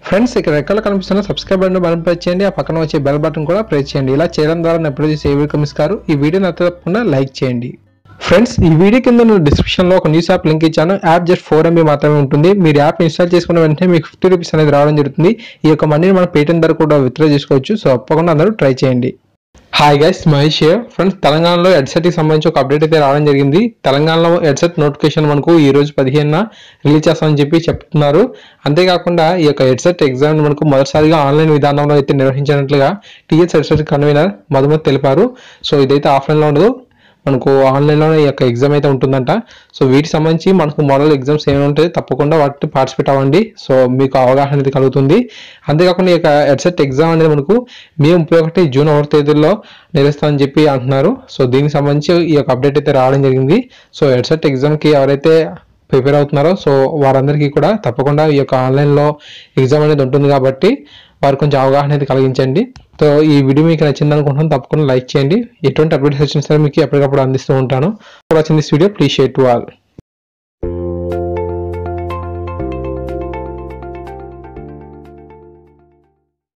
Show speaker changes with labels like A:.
A: Friends ఇక్కడ రెక్కలు కనిపిస్తున్న సబ్స్క్రైబ్ బటన్ ప్రెస్ చేయండి, ఆ పక్కన వచ్చే బెల్ బటన్ కూడా ప్రెస్ చేయండి. ఇలా చేయడం ద్వారా నేను ఎప్పుడు చేసే వీడియో కమిస్తారు. ఈ వీడియో నచ్చితే తప్పకుండా లైక్ చేయండి. ఫ్రెండ్స్ ఈ వీడియో కింద నేను డిస్క్రిప్షన్లో ఒక న్యూస్ యాప్ లింక్ ఇచ్చాను. యాప్ జస్ట్ 4 MB మాత్రమే ఉంటుంది. మీరు యాప్ ఇన్స్టాల్ చేసుకున్న వెంటనే మీకు 50 రూపీస్ అనేది రావడం జరుగుతుంది. ఈ యొక్క మనీని మనం పేటిఎం ద్వారా కూడా విత్డ్రా చేసుకోవచ్చు. సో తప్పకుండా అందరూ ట్రై చేయండి. Hi guys, Mahesh here. Friends తెలంగాణలో ఎడ్సెట్కి సంబంధించి ఒక అప్డేట్ అయితే రావడం జరిగింది. తెలంగాణలో ఎడ్సెట్ నోటిఫికేషన్ మనకు ఈ రోజు 15న రిలీజ్ చేస్తామని చెప్పి చెప్తున్నారు. అంతేకాకుండా ఈ యొక్క ఎడ్సెట్ ఎగ్జామ్ మనకు మొదటిసారిగా ఆన్లైన్ విధానంలో అయితే నిర్వహించినట్లుగా టీఎస్ ఎడ్సెట్ కన్వీనర్ మధుమతి తెలిపారు. సో ఇదైతే ఆఫ్లైన్లో ఉండదు, మనకు ఆన్లైన్లోనే ఈ యొక్క ఎగ్జామ్ అయితే ఉంటుందంట. సో వీటికి సంబంధించి మనకు మోడల్ ఎగ్జామ్స్ ఏమైనా ఉంటాయి, తప్పకుండా వాటిని పార్టిసిపేట్ అవ్వండి. సో మీకు అవగాహన అనేది కలుగుతుంది. అంతేకాకుండా ఈ యొక్క ఎడ్సెట్ ఎగ్జామ్ అనేది మనకు మే 31 జూన్ 1 తేదీలో నిర్వహిస్తామని చెప్పి అంటున్నారు. సో దీనికి సంబంధించి ఈ యొక్క అప్డేట్ అయితే రావడం జరిగింది. సో ఎడ్సెట్ ఎగ్జామ్కి ఎవరైతే ప్రిపేర్ అవుతున్నారో సో వారందరికీ కూడా తప్పకుండా ఈ యొక్క ఆన్లైన్లో ఎగ్జామ్ అనేది ఉంటుంది కాబట్టి వారు కొంచెం అవగాహన అయితే కలిగించండి. సో ఈ వీడియో మీకు నచ్చింది అనుకుంటున్నాను, తప్పకుండా లైక్ చేయండి. ఎటువంటి అప్డేట్స్ వచ్చినా సరే మీకు ఎప్పటికప్పుడు అందిస్తూ ఉంటాను. Watching this video, please share to all.